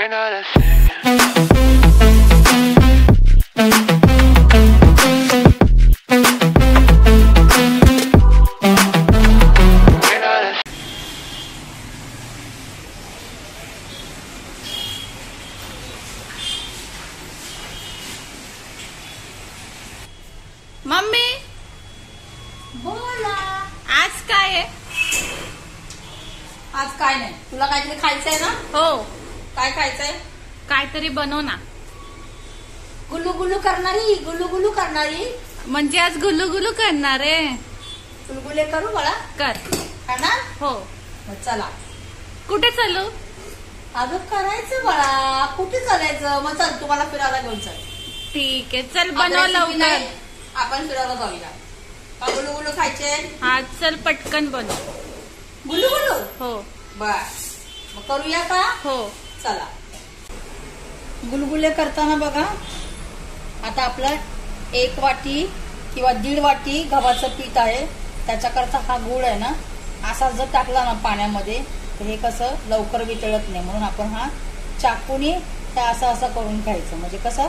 Mummy बोला, आज काय आहे? आज काय नाही. तुला काहीतरी खायचंय ना? हो, काय खायचंय? काहीतरी बनव ना. गुलू गुलू करणारी, गुलू गुलू करणारी. म्हणजे आज गुलू गुलू करणार आहे. गुलगुले करू मला? कर. करणार? हो. मग चला. कुठे चालू? अगं करायचं मला. कुठे चालायचं? मग चल, तुम्हाला फिरायला घेऊन चल. ठीक आहे, चल बनव आता रेसिपी लवकर. नाही, आपण फिरायला जाऊया. का गुलू गुलू खायचे? हा, चल पटकन बनव. गुलू गुलू? हो. बर, मग करूया का? हो. चला. गुलगुले करताना बघा, आता आपलं 1 वाटी किंवा 1.5 वाटी गव्हाचं पीठ आहे. त्याच्याकरता हा गुळ आहे ना, असा जर टाकला ना पाण्यामध्ये तर हे कसं लवकर वितळत नाही. म्हणून आपण हा चाकूने हे असं असं करून घ्यायचं. म्हणजे कसं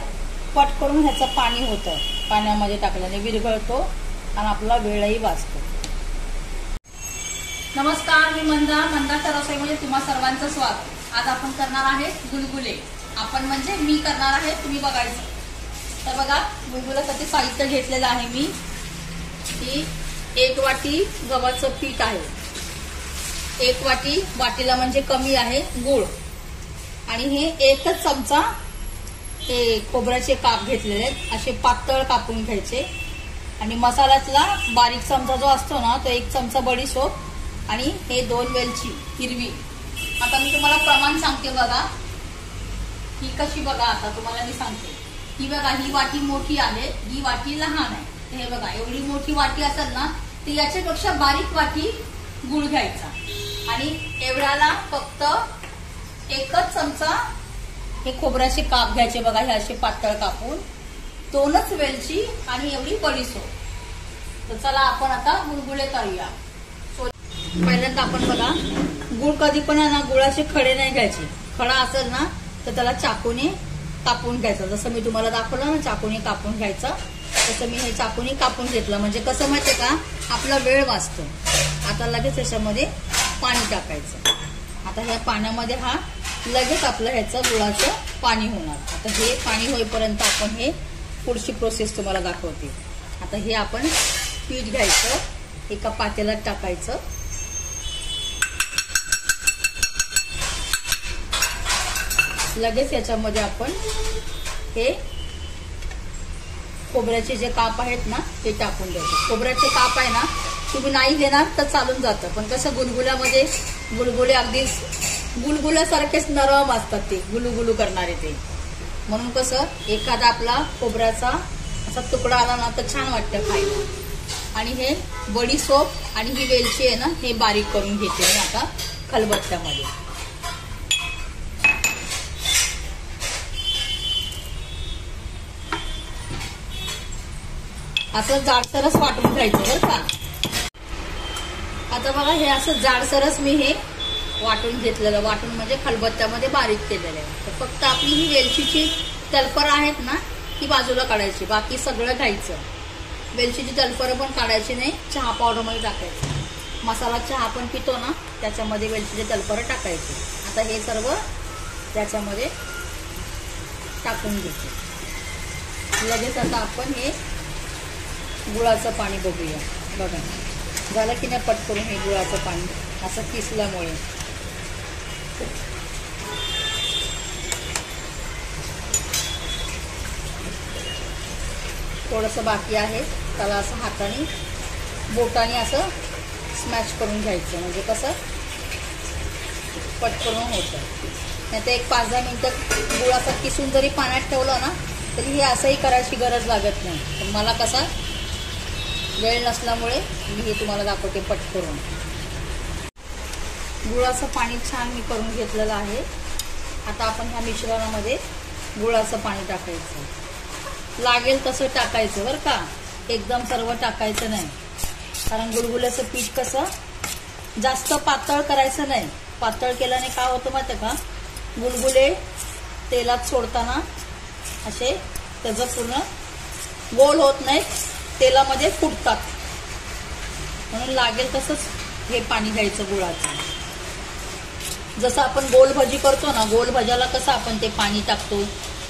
पट करून ह्याचं पाणी होतं. पाण्यामध्ये टाकल्याने विरघळतो आणि आपला वेळही वाचतो. नमस्कार, मी मंदाच्या रसोईमध्ये तुम्हा सर्वांचं स्वागत. आज आपण करणार आहे गुलगुले. आपण म्हणजे मी करणार आहे, तुम्ही बघायचं. तर बघा, गुलगुल्यासाठी साहित्य घेतलेलं आहे मी. ही 1 वाटी गव्हाचं पीठ आहे. 1 वाटी, वाटीला म्हणजे कमी आहे, गूळ. आणि हे 1च चमचा हे खोबऱ्याचे काप घेतलेले आहेत. असे पातळ कापून घ्यायचे. आणि मसाल्यातला बारीक चमचा जो असतो ना, तो 1 चमचा बडीशोप आणि हे 2 वेलची हिरवी. आता मी तुम्हाला प्रमाण सांगते बघा. ही कशी बघा, आता तुम्हाला मी सांगते. ही बघा, ही वाटी मोठी आहे, ही वाटी लहान आहे. तर हे बघा, एवढी मोठी वाटी असेल ना तर याच्यापेक्षा बारीक वाटी गुळ घ्यायचा. आणि एवढ्याला फक्त 1च चमचा हे खोबऱ्याचे काप घ्यायचे. बघा, हे असे पातळ कापून. 2च वेलची आणि एवढी बडीशोप. तर चला आपण आता गुलगुले करूया. पहिल्यांदा आपण बघा, गुळ कधी पण ना गुळाचे खडे नाही घ्यायचे. खडा असेल ना तर त्याला चाकूने कापून घ्यायचा. जसं मी तुम्हाला दाखवलं ना, चाकूने कापून घ्यायचं, तसं मी हे चाकूने कापून घेतलं. म्हणजे कसं माहितीये का, आपला वेळ वाचतो. आता लगेच याच्यामध्ये पाणी टाकायचं. आता ह्या पाण्यामध्ये हा लगेच आपलं ह्याचं गुळाचं पाणी होणार. आता हे पाणी होईपर्यंत आपण हे पुढची प्रोसेस तुम्हाला दाखवते. आता हे आपण पीठ घ्यायचं, एका पातेल्यात टाकायचं. लगेच याच्यामध्ये आपण हे खोबऱ्याचे जे काप आहेत ना ते टाकून द्यायचे. खोबऱ्याचे काप आहे ना, तुम्ही नाही घेणार तर चालून जातं. पण कसं गुलगुल्यामध्ये गुलगुले अगदी गुलगुल्यासारखेच नरम असतात ते गुलुगुलू करणारे ते. म्हणून कसं एखादा आपला खोबऱ्याचा असा तुकडा आला ना तर छान वाटतं खायला. आणि हे बडीशोप आणि ही वेलची आहे ना, हे बारीक करून घेते मी आता खलबत्त्यामध्ये. असं जाडसरच वाटून घ्यायचं बरं का. आता बघा, हे असं जाडसरच मी हे वाटून घेतलेलं. वाटून म्हणजे खलबत्त्यामध्ये बारीक केलेलं आहे. तर फक्त आपली ही वेलचीची तलपरं आहेत ना, ती बाजूला काढायची. बाकी सगळं घ्यायचं. वेलचीची तलपरं पण काढायची नाही, चहा पावडरमध्ये टाकायचं. मसाला चहा आपण पितो ना, त्याच्यामध्ये वेलचीचे तलपरं टाकायचे. आता हे सर्व त्याच्यामध्ये टाकून घ्यायचं. लगेच आता आपण हे गुळाचं पाणी बघूया. बघा, झालं की नाही पट करून हे गुळाचं पाणी असं किसल्यामुळे. थोडंसं बाकी आहे, त्याला असं हाताने बोटाने असं स्मॅश करून घ्यायचं. म्हणजे कसं पट करून होतं. नाही तर 1-5-10 मिनिटं गुळ असं किसून जरी पाण्यात ठेवलं ना तरी हे असंही करायची गरज लागत नाही. पण मला कसा वेळ नसल्यामुळे मी हे तुम्हाला दाखवते पट करून. गुळाचं पाणी छान मी करून घेतलेलं आहे. आता आपण ह्या मिश्रणामध्ये गुळाचं पाणी टाकायचं. लागेल तसं टाकायचं बरं का, एकदम सर्व टाकायचं नाही. कारण गुलगुल्याचं पीठ कसं जास्त पातळ करायचं नाही. पातळ केल्याने काय होतं माहिती का, गुलगुले तेलात सोडताना असे त्याचं पूर्ण गोल होत नाहीत, तेलामध्ये फुटतात. म्हणून लागेल तसंच हे पाणी घ्यायचं गुळाचं. जसं आपण गोल भजी करतो ना, गोल भज्याला कसं आपण ते पाणी टाकतो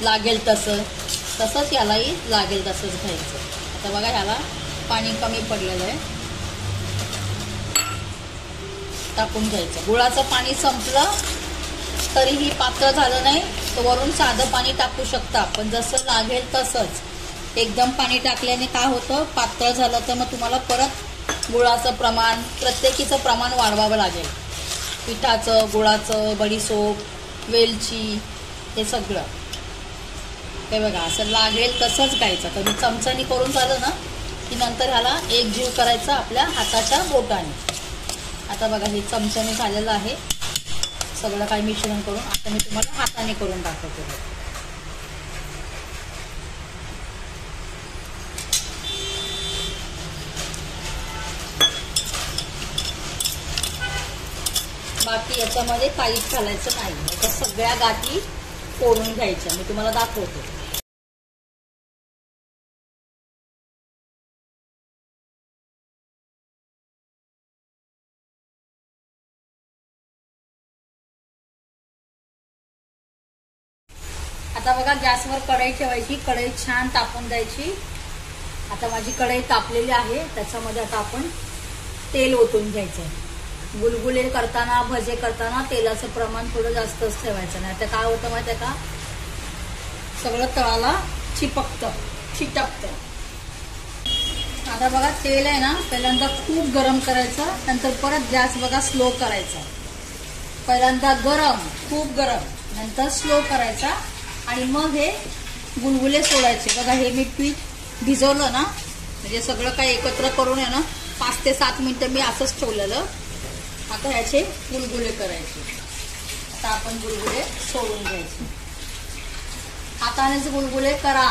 लागेल तसंच यालाही लागेल तसंच घ्यायचं. आता बघा ह्याला पाणी कमी पडलेलं आहे, टाकून घ्यायचं. गुळाचं पाणी संपलं तरीही पातळ झालं नाही तर वरून साधं पाणी टाकू शकता, पण जसं लागेल तसंच. एकदम पाणी टाकल्याने काय होतं, पातळ झालं तर मग तुम्हाला परत गुळाचं प्रमाण, प्रत्येकीचं प्रमाण वाढवावं लागेल. पिठाचं, गुळाचं, बडीशोप, वेलची, हे सगळं. हे बघा असं लागेल तसंच घ्यायचं. कधी चमच्यानी करून झालं ना की नंतर ह्याला एक जीव करायचा आपल्या हाताच्या बोटाने. आता बघा हे चमच्याने झालेलं आहे सगळं काही मिश्रण करून. आता मी तुम्हाला हाताने करून दाखवते. बाकी याच्यामध्ये काहीच घालायचं नाही. आता सगळ्या गाठी फोडून घ्यायच्या. मी तुम्हाला दाखवते. आता बघा गॅसवर कढई ठेवायची, कढई छान तापून द्यायची. आता माझी कढई तापलेली आहे, त्याच्यामध्ये आता आपण तेल ओतून घ्यायचं. गुलगुले करताना, भजे करताना तेलाचं प्रमाण थोडं जास्तच ठेवायचं, नाही तर काय होतं माहिती आहे का, सगळं तळाला चिटकतं. आता बघा तेल आहे ना, पहिल्यांदा खूप गरम करायचं, नंतर परत गॅस बघा स्लो करायचा. पहिल्यांदा गरम, खूप गरम, नंतर स्लो करायचा आणि मग हे गुलगुले सोडायचे. बघा हे मी पीठ भिजवलं ना, म्हणजे सगळं काही एकत्र करून आहे ना 5 ते 7 मिनिटं मी असंच ठेवलेलं. आता ह्याचे गुलगुले करायचे. आता आपण गुलगुले सोडून घ्यायचे. हातानेच गुलगुले करा.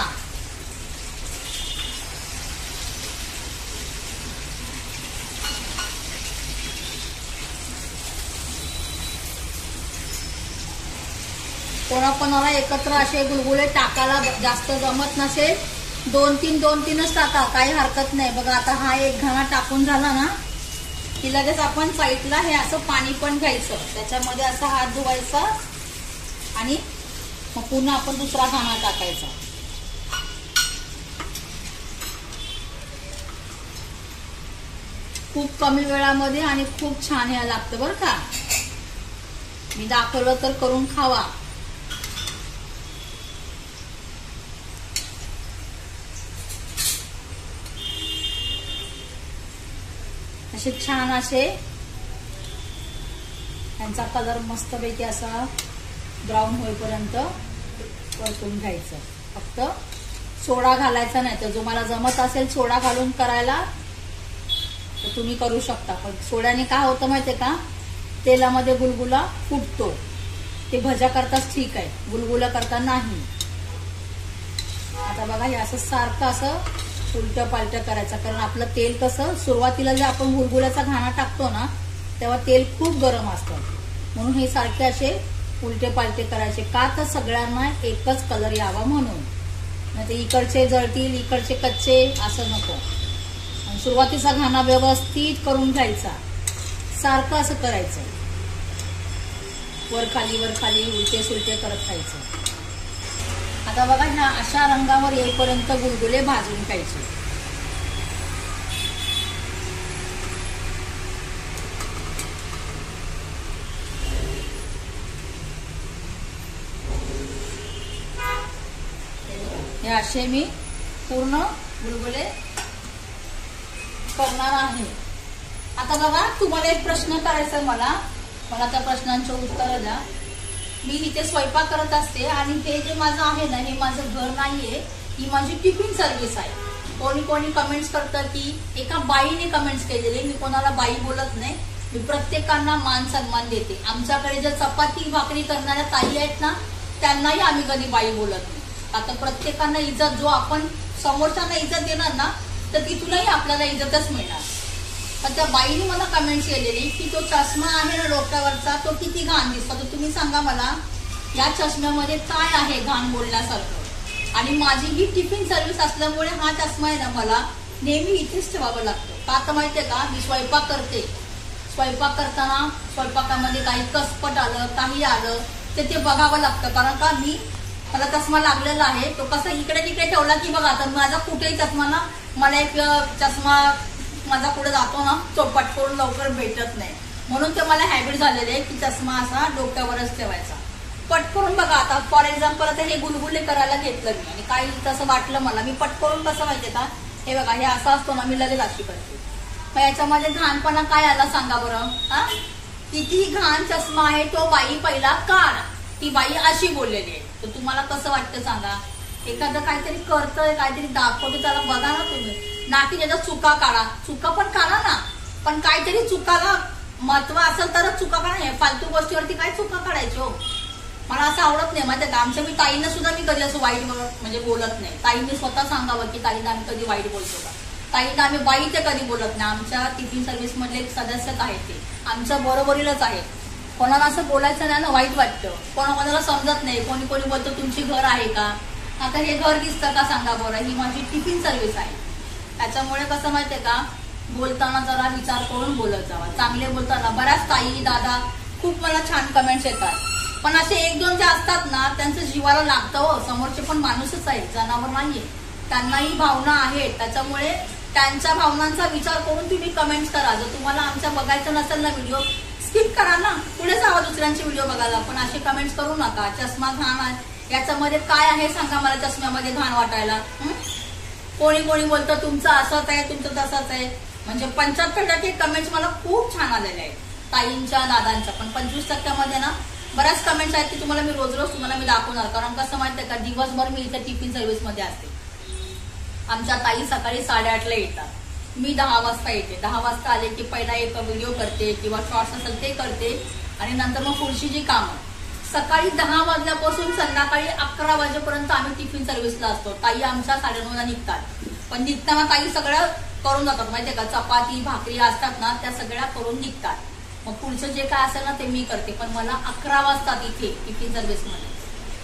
कोणाकोणाला एकत्र असे गुलगुले टाकायला जास्त जमत नसेल, 2-3च टाका, काही हरकत नाही. बघा आता हा एक घाणा टाकून झाला ना की लगेच आपण साईडला हे असं पाणी पण घ्यायचं, त्याच्यामध्ये असं हात धुवायचा आणि मग पुन्हा आपण दुसरा घाणा टाकायचा. खूप कमी वेळामध्ये आणि खूप छान हे लागतं बरं का. मी दाखवलं तर करून खावा. असे छान असे यांचा कलर मस्तपैकी असा ब्राऊन होईपर्यंत परतून घ्यायचं. फक्त सोडा घालायचा नाही. तर जो मला जमत असेल सोडा घालून करायला तर तुम्ही करू शकता, पण सोड्याने काय होतं माहितीये का, तेलामध्ये गुलगुला फुटतो. ते भजा करताच ठीक आहे, गुलगुला करता नाही. आता बघा हे असं सारखं असं उलटं पालटं करायचं, कारण आपलं तेल कसं सुरुवातीला जे आपण गुलगुल्याचा घाणा टाकतो ना तेव्हा तेल खूप गरम असतं. म्हणून हे सारखे असे उलटे पालटे करायचे. का तर सगळ्यांना एकच कलर यावा म्हणून. नाही तर इकडचे जळतील, इकडचे कच्चे, असं नको. सुरुवातीचा घाणा व्यवस्थित करून घ्यायचा. सारखं असं करायचं, वर खाली उलटे सुलटे करत खायचं. आता बघा ह्या अशा रंगावर येईपर्यंत गुलगुले भाजून खायचे. हे असे मी पूर्ण गुलगुले करणार आहे. आता बघा तुम्हाला एक प्रश्न करायचा, मला त्या प्रश्नांचं उत्तर द्या. मी इथे स्वयंपाक करत असते आणि हे जे माझं आहे ना, हे माझं घर नाहीये, ही माझी टिफिन सर्व्हिस आहे. कोणी कमेंट्स करतं की एका बाईने कमेंट्स केलेले. मी कोणाला बाई बोलत नाही, मी प्रत्येकांना मान सन्मान देते. आमच्याकडे ज्या चपाती भाकरी करणाऱ्या ताई आहेत ना त्यांनाही आम्ही कधी बाई बोलत नाही. आता प्रत्येकांना इज्जत, जो आपण समोरच्यांना इज्जत देणार ना तर तिथूनही आपल्याला इज्जतच मिळणार. पण त्या बाईने मला कमेंट्स केलेली की तो चष्मा आहे ना डोक्यावरचा तो किती घाण दिसतो. तर तुम्ही सांगा मला या चष्म्यामध्ये काय आहे घाण बोलण्यासारखं. आणि माझी ही टिफिन सर्व्हिस असल्यामुळे हा चष्मा आहे ना मला नेहमी इथेच ठेवावं लागतं. का तर माहितीये का, मी स्वयंपाक करते. स्वयंपाक करताना स्वयंपाकामध्ये काही कसपट आलं, काही आलं ते बघावं लागतं. कारण का मला चष्मा लागलेला आहे. तो कसा इकडे तिकडे ठेवला की बघा, तर माझा कुठेही चष्मा ना, मला एक चष्मा माझा पुढे जातो ना, तो पटकन लवकर भेटत नाही. म्हणून ते मला हॅबिट झालेली आहे की चष्मा असा डोक्यावरच ठेवायचा. पटकरून बघा, आता फॉर एक्झाम्पल आता हे गुलगुले करायला घेतलं मी आणि काही तसं वाटलं मला, मी पटकरून कसं माहितीये का, हे बघा हे असं असतो ना, मी लगेच अशी करते. मग याच्यामध्ये घाणपणा काय आला सांगा बरं. हा, किती घाण चष्मा आहे तो, बाई पहिला काढ. ती बाई अशी बोललेली आहे. तर तुम्हाला कसं वाटतं सांगा. एखादं काहीतरी करतोय, काहीतरी दाखवतो, त्याला बघा ना तुम्ही, ना की त्याच्या चुका काढा. चुका पण काढा ना, पण काहीतरी चुकाला महत्व असेल तरच चुका काढा. फालतू गोष्टीवरती काय चुका काढायची हो. मला असं आवडत नाही. माहिती का, आमच्या मी ताईंना सुद्धा मी कधी असं वाईट म्हणजे बोलत नाही. ताईंनी स्वतः सांगावं की ताईंना आम्ही कधी वाईट बोलतो का. ताईंना आम्ही बाई ते कधी बोलत नाही. आमच्या टिफिन सर्व्हिस मधले एक सदस्यच आहेत, ते आमच्या बरोबरीलाच आहेत. कोणाला असं बोलायचं नाही ना, वाईट वाटतं. कोणाला समजत नाही. कोणी बोलतो तुमची घर आहे का. आता हे घर दिसतं का सांगा बरं. ही माझी टिफिन सर्व्हिस आहे. त्याच्यामुळे कसं माहितीये का, बोलताना जरा विचार करून बोलत जावा. चांगले बोलताना बऱ्याच ताई दादा खूप मला छान कमेंट्स येतात. पण असे एक दोन जे असतात ना, त्यांचं जीवाला लागतं हो. समोरचे पण माणूसच आहेत, जनावर नाहीये. त्यांनाही भावना आहेत. त्याच्यामुळे त्यांच्या भावनांचा विचार करून तुम्ही कमेंट्स करा. जर तुम्हाला आमच्या बघायचं नसेल ना व्हिडिओ, स्किप करा ना, पुढे जावा दुसऱ्यांचे व्हिडिओ बघायला. पण असे कमेंट्स करू नका. चष्मा घाण आहे, याच्यामध्ये काय आहे सांगा मला चष्म्यामध्ये घाण वाटायला. कोणी बोलतं तुमचं असंच आहे, तुमचं तसंच आहे. म्हणजे 75% कमेंट्स मला खूप छान आलेले आहेत ताईंच्या दादांच्या. पण 25% ना बऱ्याच कमेंट्स आहेत की तुम्हाला मी रोज तुम्हाला मी दाखवणार. कारण कसं माहितीये का, दिवसभर मी इथे टिफिन सर्व्हिस मध्ये असते. आमच्या ताई सकाळी 8:30ला येतात, मी 10 वाजता येते. 10 वाजता आले की पहिला एक व्हिडिओ करते किंवा शॉर्ट्स असेल ते करते आणि नंतर मग पुढची जी कामं. सकाळी 10 वाजल्यापासून संध्याकाळी 11 वाजेपर्यंत आम्ही टिफिन सर्व्हिसला असतो. ताई आमच्या 9:30ला निघतात. पण निघताना ताई सगळ्या करून जातात. माहितीये का, चपाती भाकरी असतात ना, त्या सगळ्या करून निघतात. मग पुढचं जे काय असेल ना ते मी करते. पण मला 11 वाजतात इथे टिफिन सर्व्हिसमध्ये.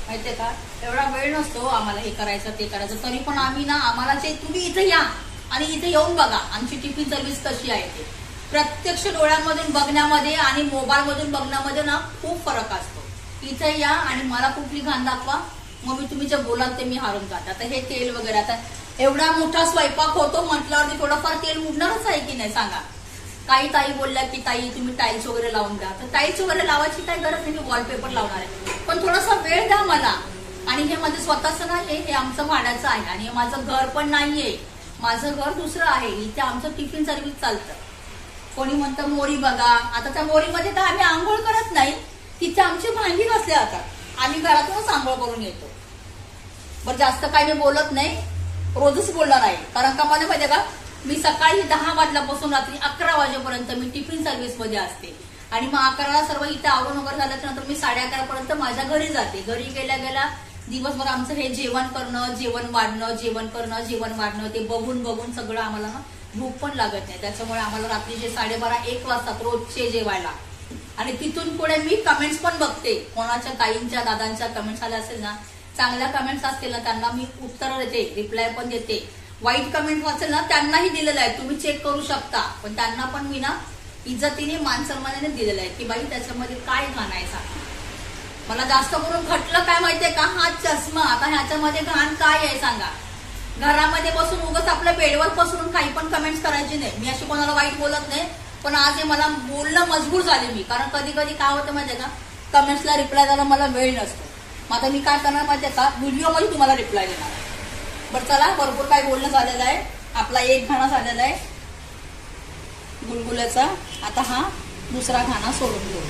माहितीये का, एवढा वेळ नसतो आम्हाला हे करायचं ते करायचं. तरी पण आम्ही ना, आम्हाला जे तुम्ही इथे या आणि इथे येऊन बघा आमची टिफिन सर्व्हिस कशी आहे ते. प्रत्यक्ष डोळ्यांमधून बघण्यामध्ये आणि मोबाईल मधून बघण्यामध्ये ना खूप फरक असतो. इथे या आणि मला कुठली घाण दाखवा, मग मी तुम्ही जे बोलाल ते मी हारून जाते. आता हे तेल वगैरे, आता एवढा मोठा स्वयंपाक होतो म्हटल्यावरती थोडंफार तेल उडणारच आहे की नाही सांगा. काही ताई बोलल्या की ताई तुम्ही टाईल्स वगैरे लावून द्या. तर टाईल्स वगैरे लावायची काही गरज नाही, मी वॉलपेपर लावणार आहे. पण थोडासा वेळ द्या मला. आणि हे माझं स्वतःचं नाही, हे आमचं भाड्याचं आहे आणि हे माझं घर पण नाहीये. माझं घर दुसरं आहे. इथे आमचं टिफिन सर्व्हिस चालतं. कोणी म्हणतं मोरी बघा. आता त्या मोरीमध्ये तर आम्ही आंघोळ करत नाही, तिथे आमची भांडी घासले जातात. आम्ही घरातूनच आंघोळ करून येतो. बरं, जास्त काही मी बोलत नाही, रोजच बोलणार आहे. कारण का मला माहितीये का, मी सकाळी 10 वाजल्यापासून रात्री 11 वाजेपर्यंत मी टिफिन सर्व्हिस मध्ये असते. आणि मग 11ला सर्व इथे आवरून वगैरे झाल्याच्या नंतर मी 11:30 पर्यंत माझ्या घरी जाते. घरी गेल्या दिवसभर आमचं हे जेवण करणं, जेवण वाढणं, जेवण करणं, जेवण वाढणं, ते बघून सगळं आम्हाला ना भूक पण लागत नाही. त्याच्यामुळे आम्हाला रात्रीचे 12:30-1 वाजतात रोजचे जेवायला. आणि तिथून पुढे मी कमेंट्स पण बघते. कोणाच्या ताईंच्या दादांच्या कमेंट्स आल्या असेल ना, चांगल्या कमेंट्स असतील ना, त्यांना मी उत्तर देते, रिप्लाय पण देते. वाईट कमेंट असेल ना, त्यांनाही दिलेलं आहे, तुम्ही चेक करू शकता. पण त्यांना पण मी ना इज्जतीने मानसन्मानाने दिलेलं आहे की बाई त्याच्यामध्ये काय घाण आहे सांगा. मला जास्त करून घटलं काय माहितीये का, हा चष्मा. आता ह्याच्यामध्ये घाण काय आहे सांगा. घरामध्ये बसून उगाच आपल्या बेडवर पसरून काही पण कमेंट्स करायची नाही. मी अशी कोणाला वाईट बोलत नाही, पण आज हे मला बोलणं मजबूर झाले मी. कारण कधी काय होतं माहितीये का, कमेंट्सला रिप्लाय द्यायला मला वेळ नसतो. मग आता मी काय करणार माहितीये का, व्हिडिओमध्ये तुम्हाला रिप्लाय देणार. बरं चला, भरपूर काय बोलणं झालेलं आहे. आपला एक घाणा झालेला आहे गुलगुल्याचा. आता हा दुसरा घाणा सोडून घेऊ.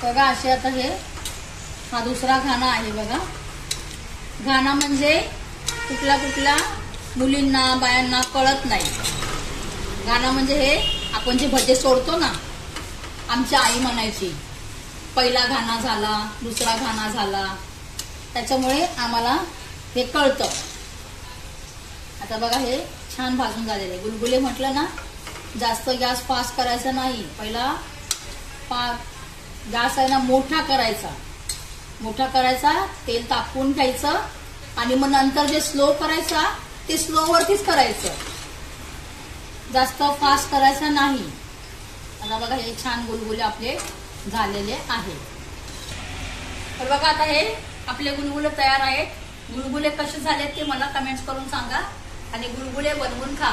बघा असे आता हे हा दुसरा घाणा आहे बघा. घाणा म्हणजे कुठल्या मुलींना बायांना कळत नाही. घाणा म्हणजे हे आपण जे भजे सोडतो ना, आमची आई म्हणायची पहिला घाणा झाला, दुसरा घाणा झाला. त्याच्यामुळे आम्हाला हे कळतं. आता बघा हे छान भाजून झालेले गुलगुले म्हटलं ना जास्त गॅस फास्ट करायचा नाही. पहिला गॅस आहे ना मोठा करायचा, तेल तापवून घ्यायचं आणि मग नंतर जे स्लो करायचा ते स्लोवरतीच करायचं, जास्त फास्ट करायचं नाही. आता बघा हे छान गुलगुले आपले झालेले आहेत. तर बघा आता हे आपले गुलगुले तयार आहेत. गुलगुले कसे झालेत ते मला कमेंट्स करून सांगा आणि गुलगुले बनवून खा.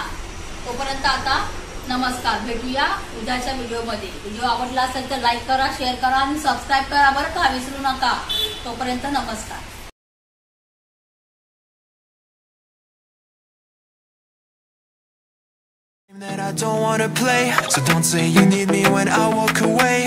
तोपर्यंत आता नमस्कार, भेटूया उद्याच्या व्हिडिओमध्ये. व्हिडिओ आवडला असेल तर लाईक करा, शेअर करा आणि सबस्क्राईब करा बरं का, विसरू नका. तोपर्यंत नमस्कार. That I don't wanna play, so don't say you need me when I walk away.